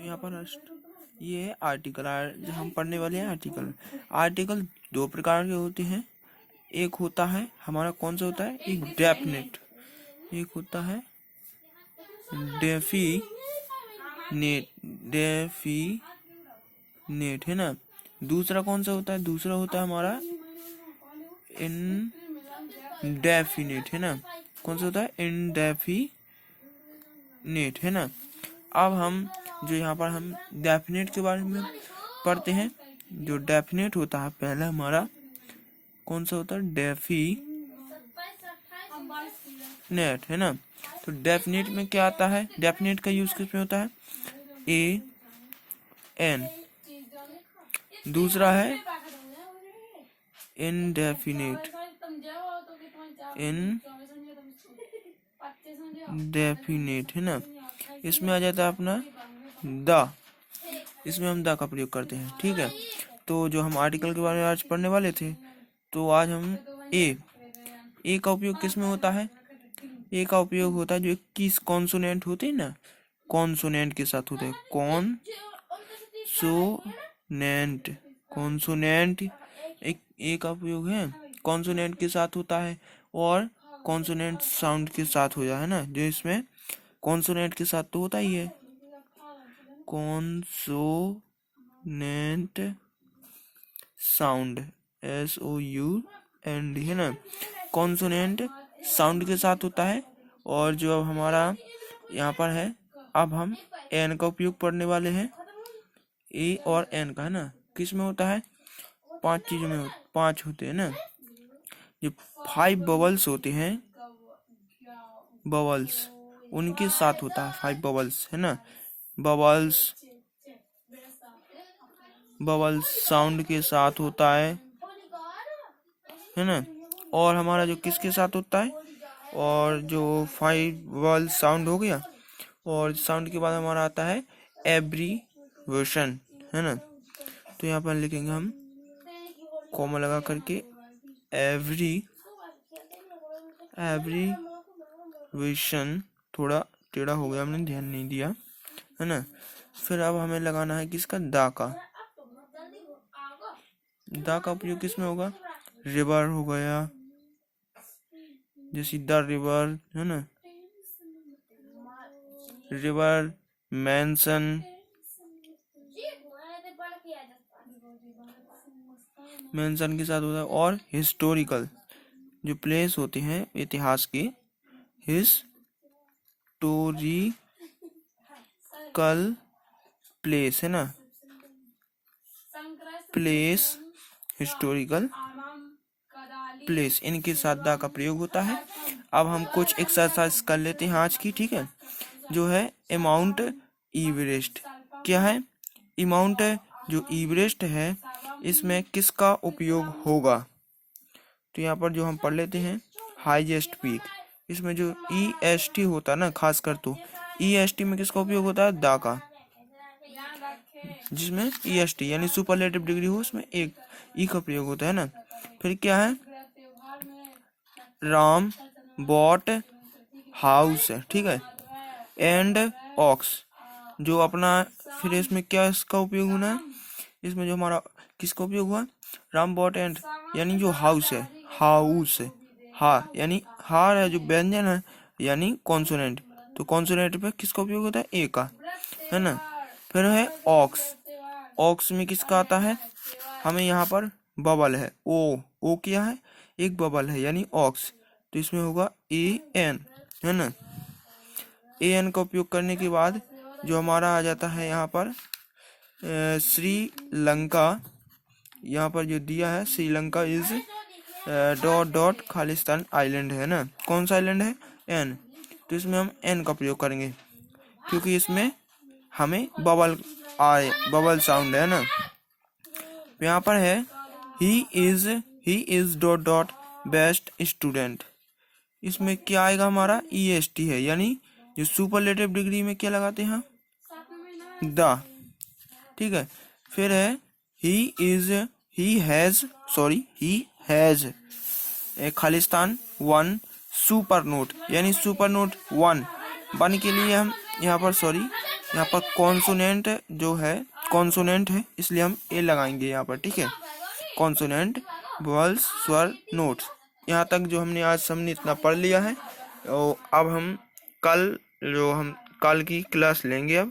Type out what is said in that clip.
यहाँ पर ये है आर्टिकल। जो हम पढ़ने वाले हैं आर्टिकल। आर्टिकल दो प्रकार के होते हैं। एक होता है हमारा कौन सा होता है, एक डेफिनेट, एक होता है डेफिनेट है ना। दूसरा कौन सा होता है, दूसरा होता है हमारा इनडेफिनेट है ना। कौन सा होता है, इनडेफिनेट है ना। अब हम जो यहाँ पर हम डेफिनेट के बारे में पढ़ते हैं। जो डेफिनेट होता है पहला हमारा कौन सा होता है, डेफिनेट है ना। तो डेफिनेट में क्या आता है, डेफिनेट का यूज किस में होता है, एन। दूसरा है इनडेफिनेट, इनडेफिनेट है ना। इसमें आ जाता है अपना द, इसमें हम द का प्रयोग करते हैं। ठीक है, तो जो हम आर्टिकल के बारे में आज पढ़ने वाले थे, तो आज हम ए का उपयोग किस में होता है, ए का उपयोग होता है जो 21 कॉन्सोनेंट होते हैं ना, कॉन्सोनेंट के साथ होते हैं। कॉन्सोनेंट एक ए का उपयोग है, कॉन्सोनेंट के साथ होता है और कॉन्सोनेंट साउंड के साथ हो जाए है ना। जो इसमें कॉन्सोनेंट के साथ तो होता ही है, कॉन्सोनेंट साउंड SOUND है ना, कॉन्सोनेंट साउंड के साथ होता है। और जो अब हमारा यहाँ पर है, अब हम एन का उपयोग पढ़ने वाले हैं। ए और एन का है ना, किस में होता है, 5 चीजों में 5 होते हैं ना। जो 5 बबल्स होते हैं, बबल्स उनके साथ होता है, 5 बबल्स है ना। बबल्स साउंड के साथ होता है ना। और हमारा जो किसके साथ होता है, और जो 5 बबल साउंड हो गया, और साउंड के बाद हमारा आता है एब्रीवेशन है ना। तो यहाँ पर लिखेंगे हम कॉमा लगा करके एब्रीवेशन। थोड़ा टेढ़ा हो गया, हमने ध्यान नहीं दिया है ना। फिर अब हमें लगाना है किसका, दा का। दा का उपयोग किस में होगा, रिवर हो गया, जैसे द रिवर है ना, रिवर, मेंशन के साथ होता है। और हिस्टोरिकल जो प्लेस होते हैं इतिहास के, हिस्टोरिकल प्लेस है ना, प्लेस, हिस्टोरिकल प्लेस, इनके साथ दा का प्रयोग होता है। अब हम कुछ एक्सरसाइज कर लेते हैं आज की। ठीक है, जो है माउंट एवरेस्ट। क्या है, माउंट जो एवरेस्ट है, इसमें किसका उपयोग होगा। तो यहाँ पर जो हम पढ़ लेते हैं, हाईएस्ट पीक, इसमें जो EST होता है ना, खासकर तो EST में किसका उपयोग होता है, दा का। जिसमें EST यानी सुपरलेटिव डिग्री हो, उसमें एक ई का प्रयोग होता है ना। फिर क्या है, राम बॉट हाउस है, ठीक है, एंड ऑक्स जो अपना। फिर इसमें क्या इसका उपयोग होना है, इसमें जो हमारा किसका उपयोग हुआ, राम बॉट एंड यानी जो हाउस है, हाउस हा यानी हार है जो व्यंजन है यानी कॉन्सोनेंट, तो कॉन्सोनेंट पे किसका उपयोग होता है, ए का है ना। फिर है ऑक्स, ऑक्स में किसका आता है, हमें यहाँ पर बबल है, ओ क्या है, एक बबल है यानी ऑक्स, तो इसमें होगा AN है ना। AN का उपयोग करने के बाद जो हमारा आ जाता है यहाँ पर श्रीलंका। यहाँ पर जो दिया है Sri Lanka is dot Khalistan island है ना। कौन सा आइलैंड है, N, तो इसमें हम N का प्रयोग करेंगे क्योंकि इसमें हमें बबल साउंड है ना। यहाँ पर है he is dot best student, इसमें क्या आएगा हमारा, EST है यानी जो सुपरलेटिव डिग्री में क्या लगाते हैं, द, ठीक है। फिर है he has a Khalistan 1 super note यानी सुपर नोट 1 के लिए हम यहाँ पर सॉरी, यहाँ पर कॉन्सोनेंट जो है, कॉन्सोनेंट है इसलिए हम ए लगाएंगे यहाँ पर, ठीक है। कॉन्सोनेंट, वॉवल्स, स्वर, नोट्स, यहाँ तक जो हमने आज हमने इतना पढ़ लिया है। और अब हम कल की क्लास लेंगे अब,